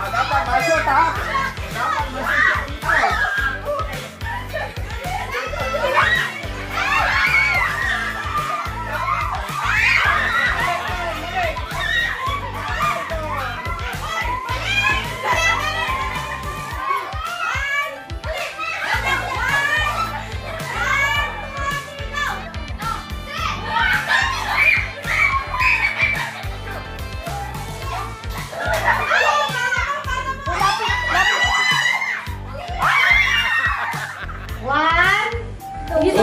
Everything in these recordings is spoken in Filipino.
Dapat masuk, ha? Dapat masuk.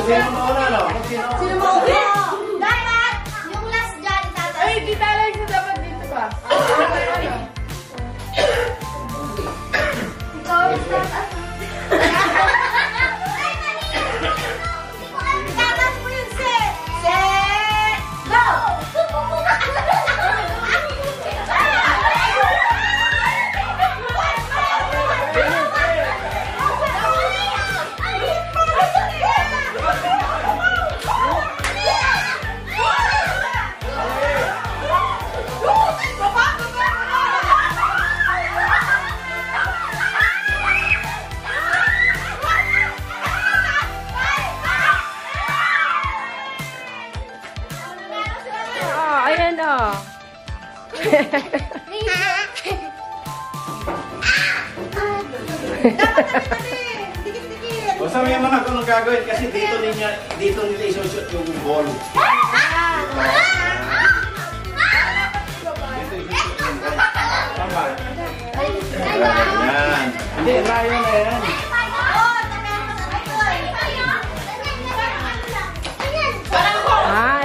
Sino mauna, no? Sino mauna? Dapat, yung last dyan, tata. Ay, di talag na dapat dito ba? Ikaw, tata. Tatas mo yun, set. Set. Go! Ayan o. O sabihin mo na kung anong gagawin kasi dito nila isushoot yung ball. Tama. Yan. Hindi, Ryan na yan.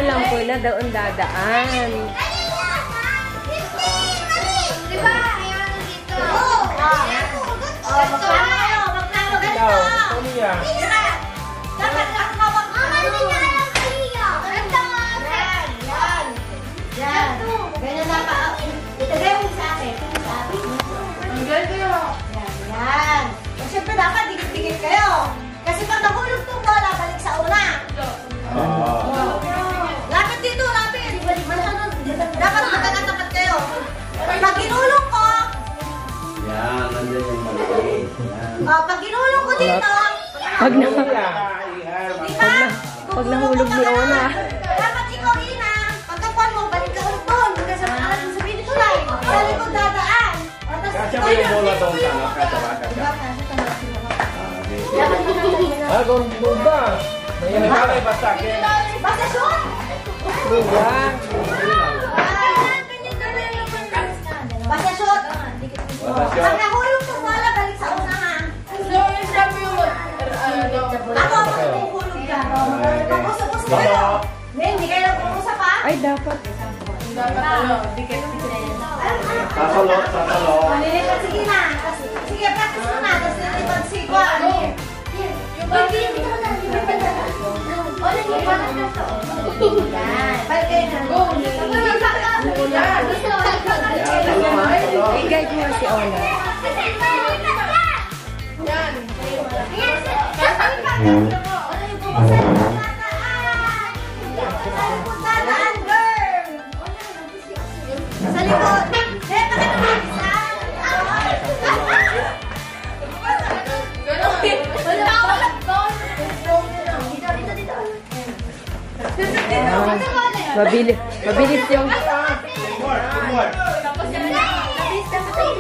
Alam ko na doon dadaan. Diba? Magplano ganito. Dapat hawak mo. Yan. Ganyan dapat. Itagay mo sa akin. Ang ganda. Yan. Siyempre dapat dikit-dikit kayo. Kasi pag nahulog itong bola, balik sa una. Lapit dito, lapit. Dapat magkakatapat kayo. Pag ginulong ko, Yan, nandiyan yung malaki. pag ginulong ko dito, Pag nahulog ni Ona. dapat ikaw ina, pagkakuan mo, balik ka ulit doon. Kasi sa pinito line, sa likod dadaan. Kasya mo yung bola doon sa kung buga. May nalagay basta. Basta shoot! Basta shoot! Pag nahulog itong bola, balik sa una ha. Ako ang maghulog ka. Pag-usap-usap kayo. Hindi kayo nag-uusap ha? Ay, dapat. Sasalot. Malilipat, sige na. Sige, practice mo na. Tapos nalilipat si Juan. Balik kayo na. I-guide mo si Ona. Sa likod.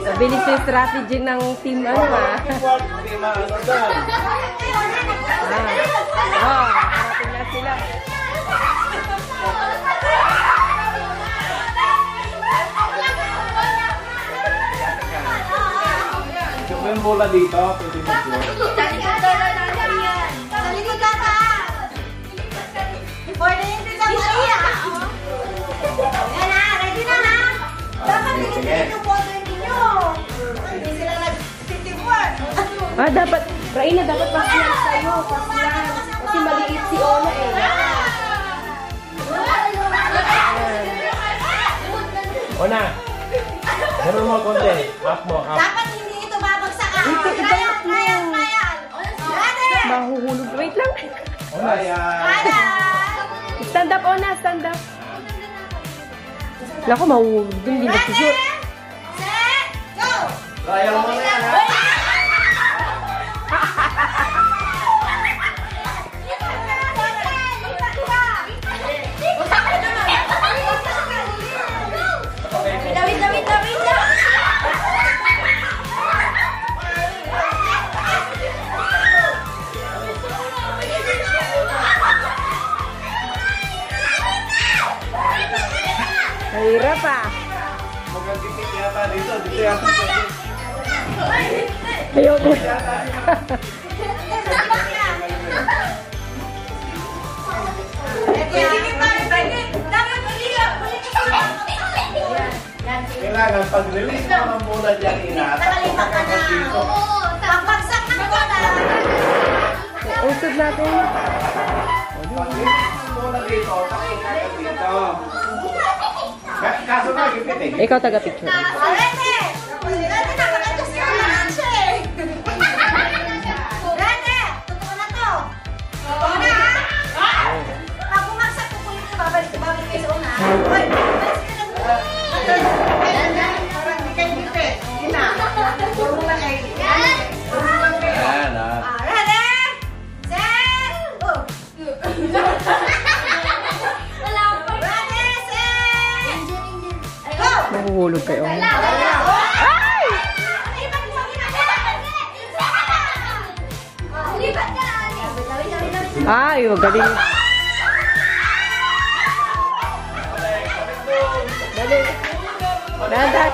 Mabilis yung strategy ng team ano ha. Harating na sila. Yung bola dito, pwede mag-work. Sa likod ka. Coordinated lang mo iya. Yan na, ready na ha. Dapat tingin yung photo ninyo. Hindi sila nag-teamwork. Dapat, Raina, dapat pasiyan sa'yo. Pasiyan. Kasi maliit si Ona eh. Ona, ganun mo konti. Up mo, up. Dapat hindi ito babagsak ha. Trial. Mahuhulog. Wait lang. Ona, yan. Trial. Stand up, Ona. Stand up. Naku, mahuhulog dun. Hindi nagsushoot. Set, go! Ayaw mo na yan, ha? Mahirap ah. Magagipit yata dito. Dito yata. Ayaw mo. Kailangan pag-release mo ng bola dyan, Nakalipat ka na. dito. Pagpagsak ng bola. Usod natin. Pag-release ng bola dito, takot ka dito. Kaso na, gipit eh. Ikaw taga-picture. Rene! Rene, nakakadjust ka na lang siya eh. Rene! Totoo na to. Totoo na ha? Pag bumagsak, kukulit ko, babalik kayo sa una. Hoy! Parang hindi kayo gipit. Yun na. Puro lang kayo. Yan, ha? Rene! Set! Go! Rene, set! Go! Mahuhulog kayo. Ay! Ay, magaling. Dali. Dadat.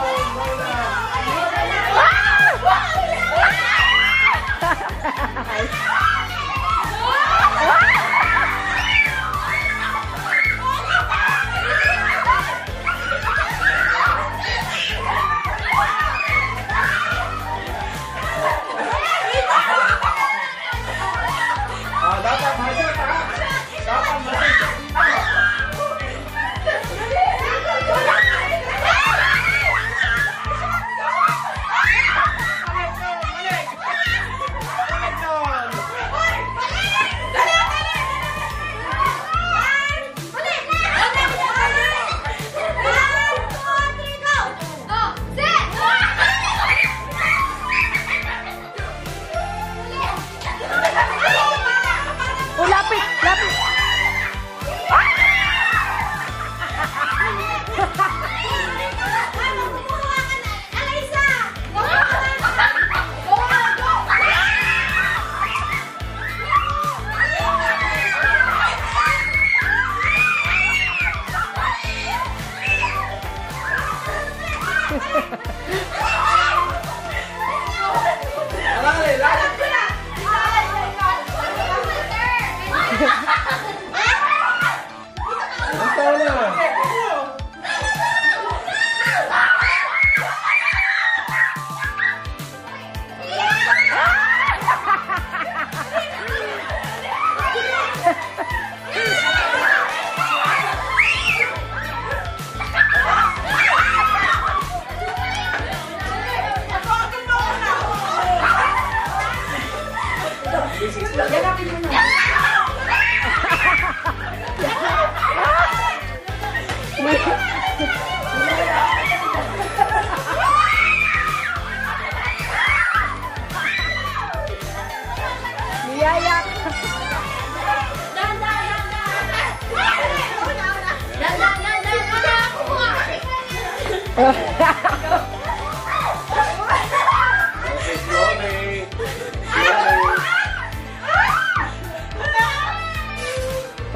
Dapat masuk, ha? Dapat masuk. Oh, lapit. Lapit. Niyayak.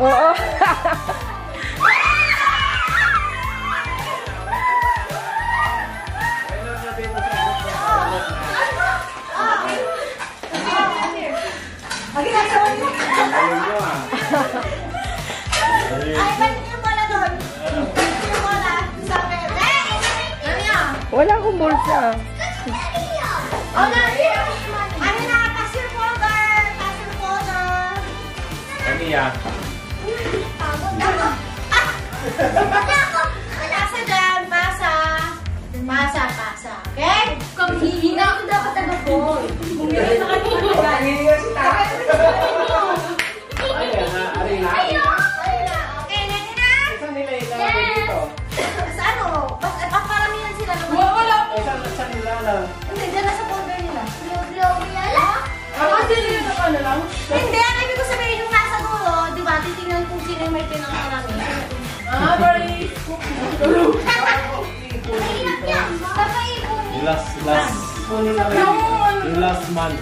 Oo. Wala akong bulsa. Ano na? Pass your folder! Pass your folder! Kamiya. Pasa dyan, pasa. Pasa, pasa. Okay? Kung hihina ako dapat nag-phone. Kung hindi sa kanina. Ayan na, arin na. Okay, ready na? Saan nila ilalagay dito? Saan lang. Hindi, dyan na sa folder nila. Gloria lang? Kasi yun ang ano lang. Hindi, ang ibig ko sabihin yung nasa dulo, di ba, titingnan kung sino yung may pinangarami. Very Mahirap yan. Papaipon. Yung last month.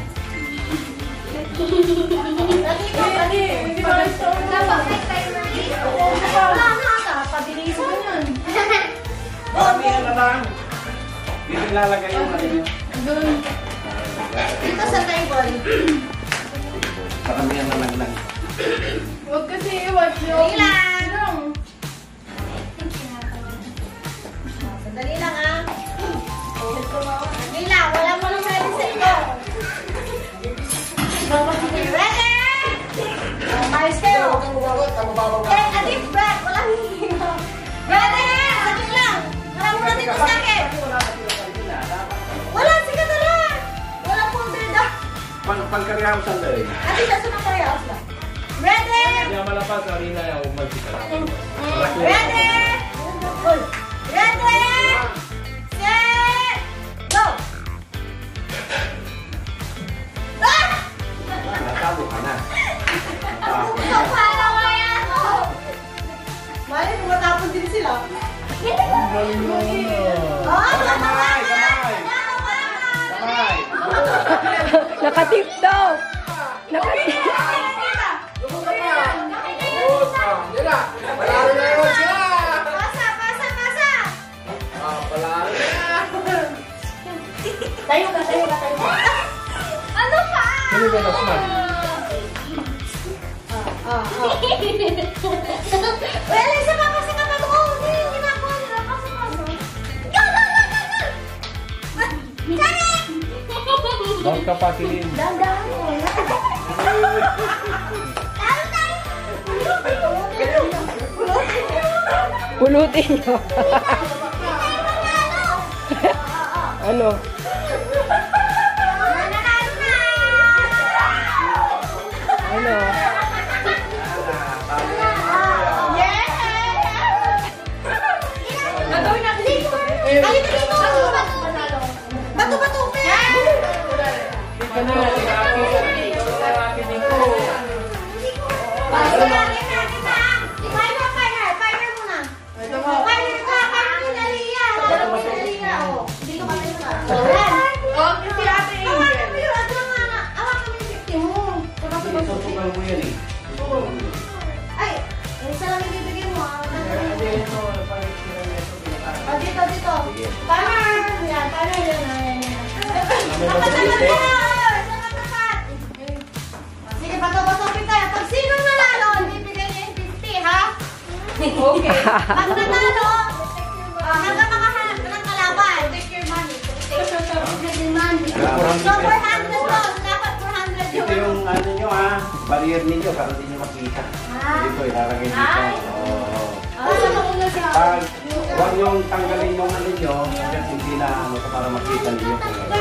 hindi ba ito? Dapat may timer dito. Wala na ata. Pabilisan mo yan. Maramihan na lang. Dito lalagay yung ano yun. Doon. Dito sa table. Maramihan na lang. Huwag kasi iwag yung... Ilan? Sandali lang ah. Sandali lang. Wala mo lang ready sa ito. Ready? Ayos kayo. Take a deep breath. Walang hihinga. Ready? Sandali lang. Wala mo na dito sa akin. Wala, sige na lang. Wala folder na. Pangkaryaw sandali. Ati siya sunang parehas lang. Ready? Kaya malapas, Arina, yung umalis ka lang. Ready? Ready? Set! Go! Ah! Natalo ka na. Kapala ko yan ako! Mali, matapon din sila. Oh, Kamay! Naka-tip-top! Naka-tip! Palalo na yun sila! Pasa, pasa, pasa! Palalo na! Tayo ka. Ano pa? Sino ba last month? Well, isa pa kasi kapag hindi yung ginagawa nila. Pasa. Go! Sorry! Down ka pa, Kilin. Dandahan mo. Pulutin nyo. Ano? Ano? Gagawin natin dito. Halika dito. Bato-bato. Ika na, Fire muna. Fire ka. Fire ni Dalia. Lalo mo si Dalia. Dito ka tayo na. Oh, si Ate Angel. Awan kami yung 50 mo. Tutukan mo yan eh. Ay, isa lang yung bibigyan mo. Dito. Fire. Yan, fire yan. Sige, bato-batopin tayo. Pag sino nanalo, bibigyan niya yung 50, ha? Okay. Pag nanalo, hanggang makahanap ka ng kalaban. Take your money. Take your money. So, 400 to. Dapat 400 Ito yung ano nyo ha, barrier ninyo para hindi nyo makita. Dito ilalagay dito. Oo. Pag huwag yung tanggalin yung ano nyo, kasi hindi na ano para makita ninyo kung ano.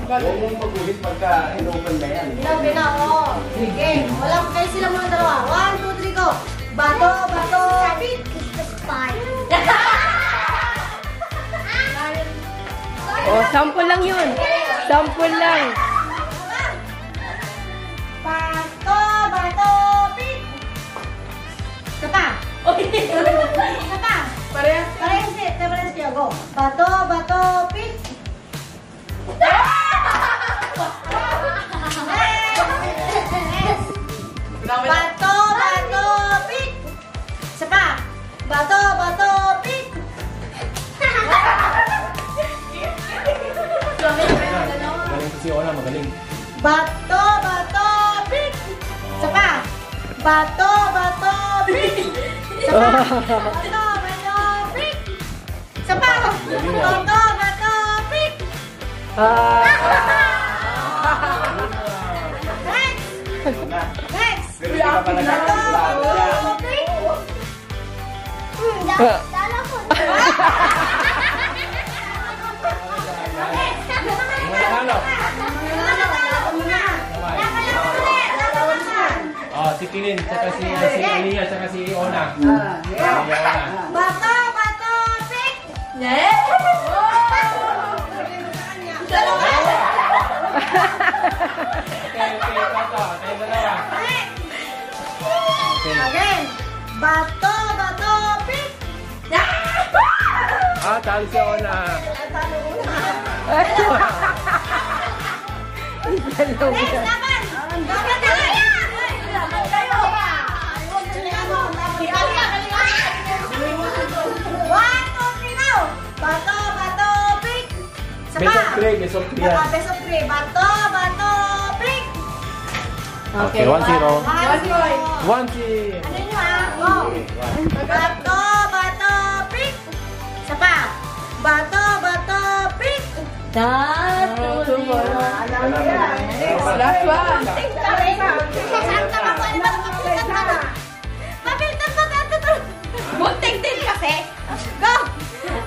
Huwag mong maguhit pagka in-open na yan. Binaw. Sige. Walang kayo sila muna dalawa. 1, 2, 3, go. Bato. Oh, sample lang yun. Sample lang. Bato, pick. Kapa. Kapa. Parehas siya. Go. Bato, pick. Bato, pick. Isa pa. Bato, pick. Magaling si Ona, magaling. Bato, pick. Isa pa. Bato, pick. Isa pa. Bato, pick. Isa pa. Bato, pick. Next. Pero hindi ka pa nagkakasalanan yan. Dala ko. Oh, si Kilin, saka si Aliyah, saka si Ona. Bato, pick. Toto. Tayo dalawa. Okay. Again. Bato, bato, pick. Talo si Ona. Next, laban. Laban na yan. Laban kayo. 1, 2, 3 now. Bato, bato, pick. Best of three, best of three yan. Best of 3. Bato, bato, pick. Okay, 1-0. 1-0. 1-0. Ano nyo Go. Bato, bato, pick. Isa pa. Bato, bato, pick. Two more. Last one. Bunting din kasi. Go!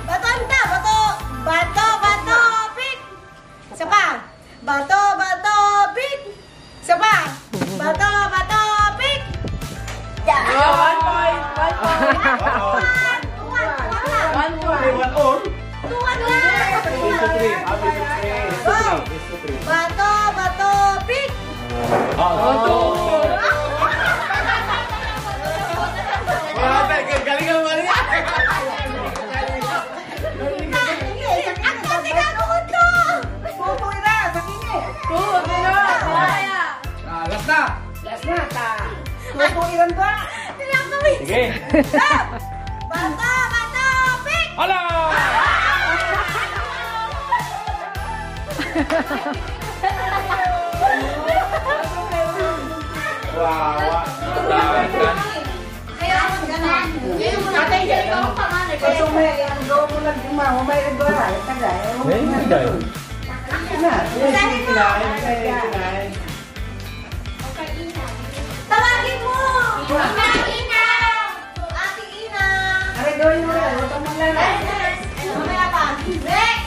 Bato, bato, bato, bato, pick. Isa pa. Bato, bato, pick. Isa pa. Bato, bato, pick. One point. Bato, bato, pick. Sige. Bato, bato, pick. Hala! Wow. Kaya ako ganan. Tatay, dyan ko ang pangalan. Tawagin mo! Ina! Ina! Ate Ina! Mamaya pa. Next!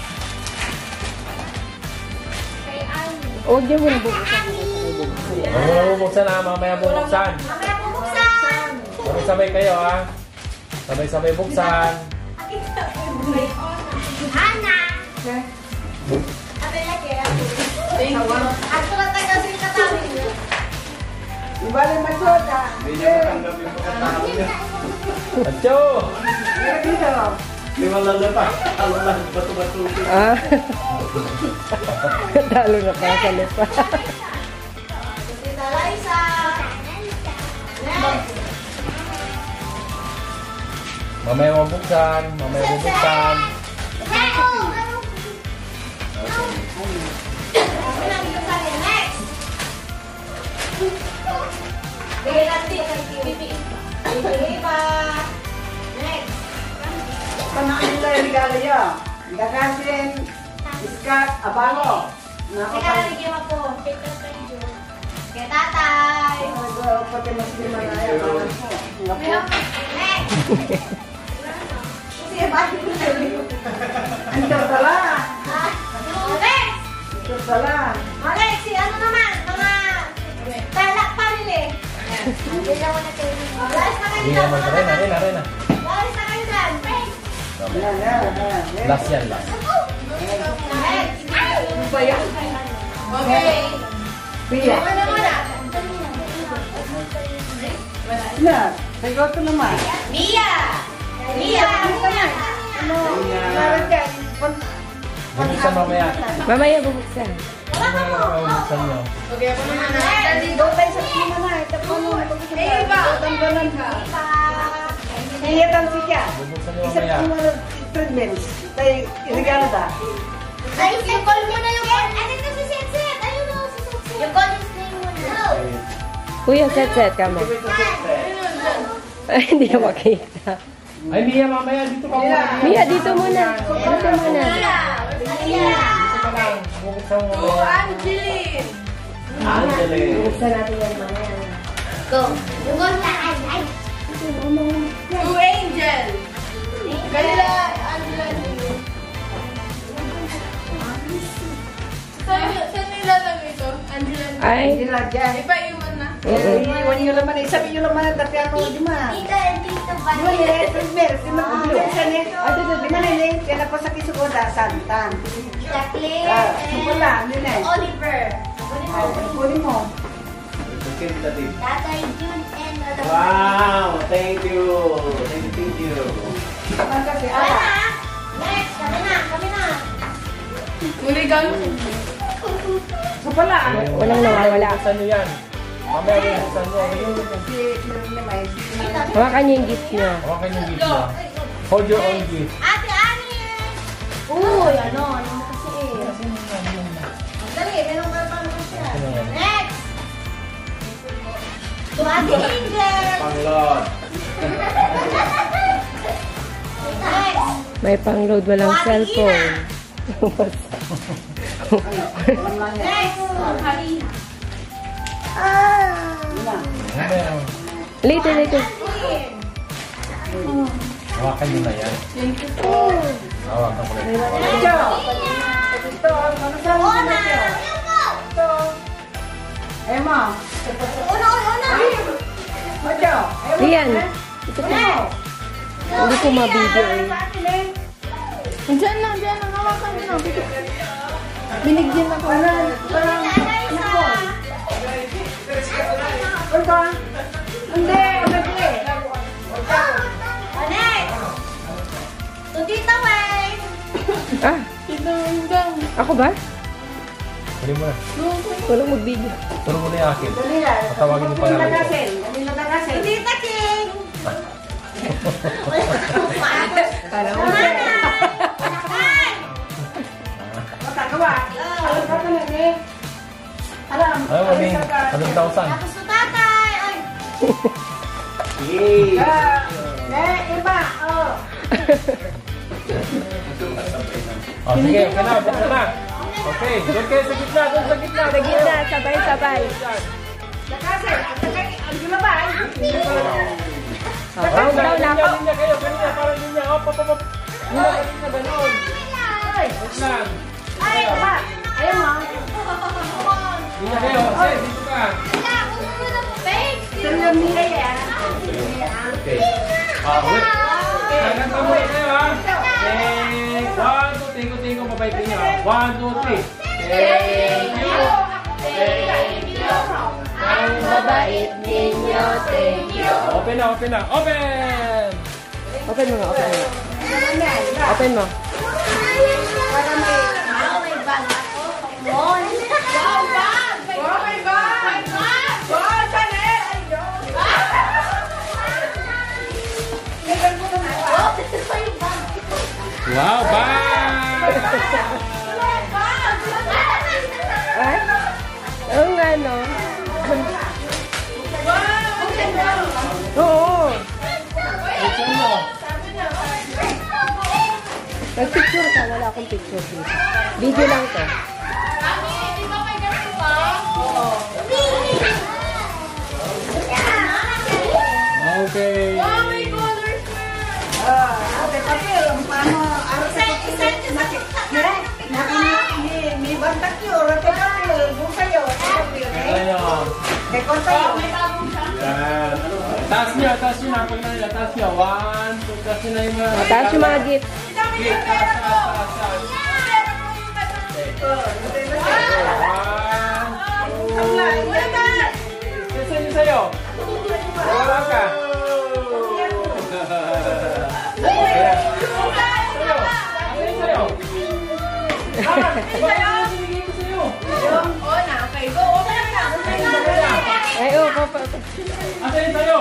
Huwag niyo muna bubuksan. Bubuksan na, mamaya bubuksan. Mamaya bubuksan! Sabay-sabay kayo ha. Sabay-sabay buksan. Hana! Ate lagi. Ako na tayo sa katawin. Hindi niya matanggap yung pagkatalo niya. Atyo! Di malalapa. Talo lang, bato-bato. Talo na pa sa lupa. Tita Liza. Next. Mamaya mabuksan. Mamaya bubuksan. Next. Bigyan natin kay Pipi. Pipi pa. Next. Teka, bigyan mo po. Kay tatay. Next, si ano naman, mga talak panili. Lalis na kayo Hindi dyan. naman. Arena. Lalis na kayo dyan. Last yan, last. Next. Okay. Ano muna? Mia! Mia! Bubuksan mamaya. Mamaya bubuksan. Mamaya bubuksan nyo. Bubuksan nyo mamaya. Ay, i-call mo na yung call. Ano ito si Setset? Ayun o, si Setset. Yung call is name mo na. Kuya, set ka mo. Ay, hindi na makita. Ay, Mia, mamaya dito ka muna. Mia, dito muna. Dito muna. Mia! Dito ka lang. Bubuksan mo mamaya. Angeline! Angeline. Bubuksan natin yan mamaya. Go. Yung call na. Ay. To Angel. Ganda. Saan nilalagay ito? Angela. Ay. Ipaiwan na. Tita and Tita Di ba nila? Mer, di ba blue? Di ba nila? Yan na po sa kisukoda, santan. Jacqueline Wala, nila. Oliver. Kunin mo. Tatay June and Oliver. Wow! Thank you! Thank you! Kapag kasi, Kami na. Next, kami na. Muligan. So pala, Walang nawawala. Buksan nyo yan. Mamaya rin, buksan nyo. Hawakan niyo yung gift niyo. Hawakan yung gift nyo. Hold your own gift. Ate Ani. Uy, ano mo kasi eh. dali, meron ka pa naman siya. Ano yan? Next. To Ate Angel. Panglot! Next. May pang-load walang Ate cellphone. Next. Harina. Mamaya. Later. Hawakan nyo na yan. Hawakan ko lang. Ito, ano sa mga Una. ito? Emma. Una. Macho. Rian. Ito po. Hindi ko mabidyo eh. Diyan na. Hawakan mo na. Binigyan ako. Parang, Urba? Hindi, hindi. Next. To Tita Way. Ah, ako ba? Kunin mo na. Walang mag-video. Turo mo na yung akin. Dali na. Patawagin yung pangalan ko. Dali na tagasin. To Tita King. Kala mo. Nay. Matagawa. Alam ka na eh. Alam. Ayaw, mami. 100,000. Tapos to Tatay. Ay. Yay! Iba. Oh. Oh, sige, okay na. Buksan na. Okay, doon kayo sa gitna. Sa gitna, sabay-sabay. Tagasin. Ang gulabay. Round down na ako. Linya kayo, kanina. Parang linya. Op. Linya kanina, ganoon. Wait lang. Ay, iba. Ayun mo. Linya kayo. Say, dito ka. Tulong nila yan. Okay. Wait. Hanggang kamay kayo, ha? Okay. 1, 2, tingo. Mabait niyo. 1, 2, 3. Thank you. Ang mabait ninyo, thank you. Open na. Open Open mo nga. Open mo. Wow, bye! Ay? Oo nga, no? Oo. Nag-picture ka. Wala akong picture dito. Video lang to. Okay. Okay, papel. Paano? Araw sa may bantak yun. Rato papel. Buka yun. Ayan. May konta yun. Yan. Taas niya. Napag na nila. Taas niya. 1, 2. Taas niya na yung mga... Taas yung mga gift. Okay, taas. Sa'yo, sa'yo. Wala ka. Sa'yo. Ay, oh, papa. Asan sa'yo?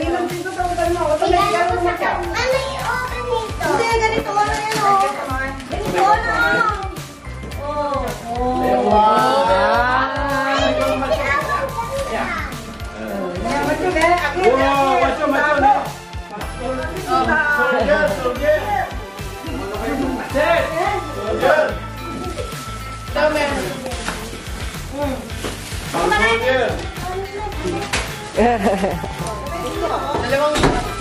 Ilang dito sa utan mo. Ito na yung mo siya. Hindi, ganito. Ano yan o? Ganito na.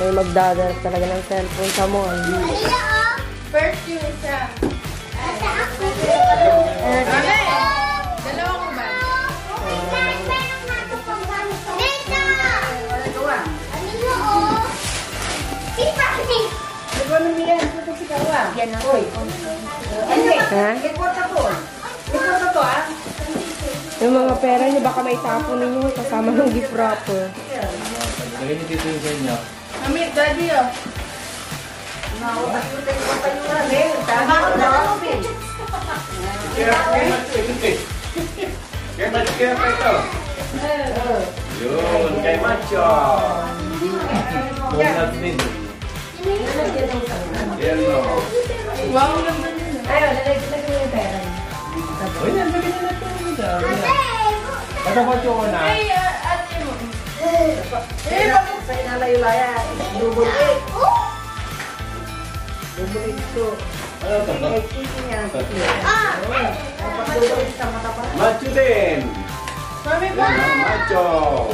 May magdadala talaga ng cellphone sa mall. First yung isa. Dalawang ba? Yan, ito si Kawa. Yan na. Uy. Hindi. Ha? Report na to. Report na to, ah. Yung mga pera niyo, baka may tapo ninyo kasama ng gift wrapper. Lagay niyo dito yung sa inyo. Mami, daddy, oh. Nakakutay ko kayo na, eh. Tama ko na ako, eh. Kaya macho kaya pa ito. Yun, kay macho. Donut din. Yan o. Wow, naman yun. Ayun, nalagyan mo yung pera niyo. Uy, yan, lagay na natin dito. Basta ba ko na? Ay, ate mo. Bakit sa inalayo-laya? Double eight. Double eight ito. Ano ito? Ay, chicken yan. Dapat double eight sa mata pa. Macho din. Mami, ba? Macho.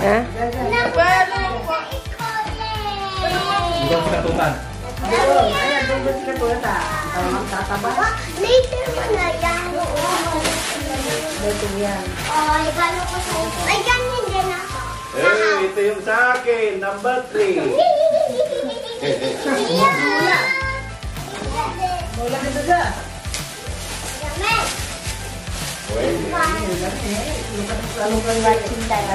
Ha? Hindi ko katutan. Ayan, double eight ka to. Magtataba. Later mo na yan. Ito yan. Ay, gano'n ko sa'yo. Ay, ganyan din ako. Eh, ito yung sa akin, number 3. Wala ka daga. Lalo kang writing tayo.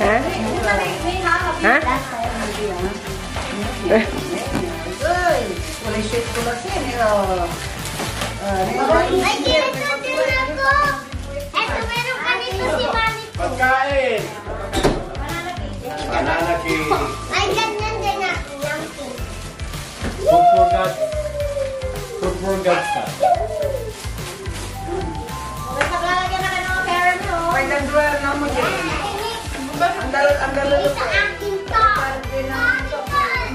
Ha? Ha? Uy, wala shit ko lang siya. Ay, kinito din ako. Eto, meron ka dito si Mami. Pagkain. Banana cake. Ay, ganyan din ako. Yung cake. Food for God. Food for God ka. Basta lalagyan na kayo ng pera mo. Pag nag-dwell na mo dyan. Ang dalo Ito aking to.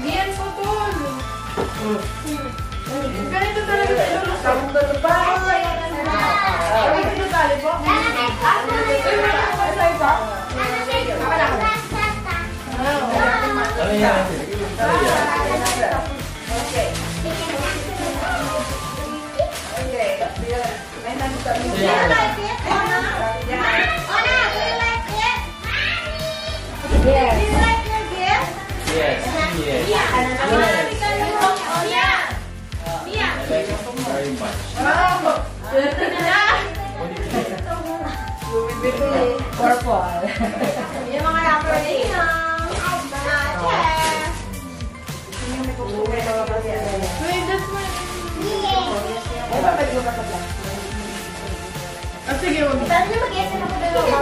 Diyan po to. Ganito talaga sa ilo. Samong dalo pa. Ay, ito tali po. Ano yan? Okay. May nandito. Yes. Yes. Yes. I like it very much. Purple. Yung mga rapper din. Sige, Saan niyo mag-isin ako dalawa?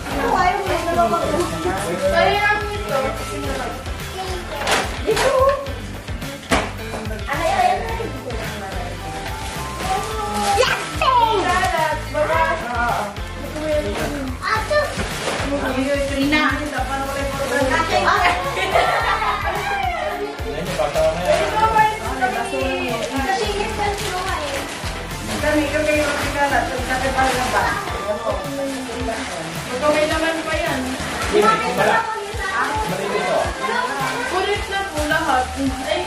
Ano ayaw mo yung dalawa? kaya namin ito. Dito. Ano yun? Lalat, baba. Ato. Trina. Paano ko lang po? Yan yung bata ko na yan. Kami yung regala. Sabi pa lang ba? Baka may laman pa yan. Hindi, wala. Mali dito. Kulit na po lahat. Ay,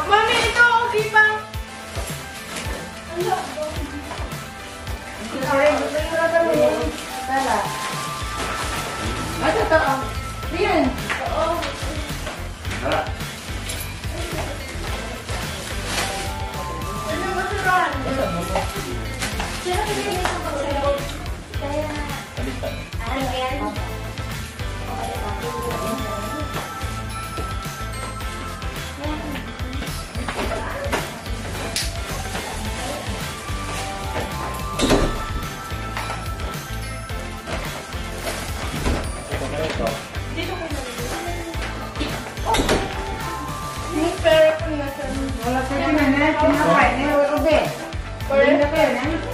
Mami, ito okay pa. Ay, totoo. Yan. Tara. Ano ba suruhan? Baliktad. Ano yan? Ito na ito. Yung pera ko nasa... Wala pa rin na. Pinapay. Ube. Pera ko.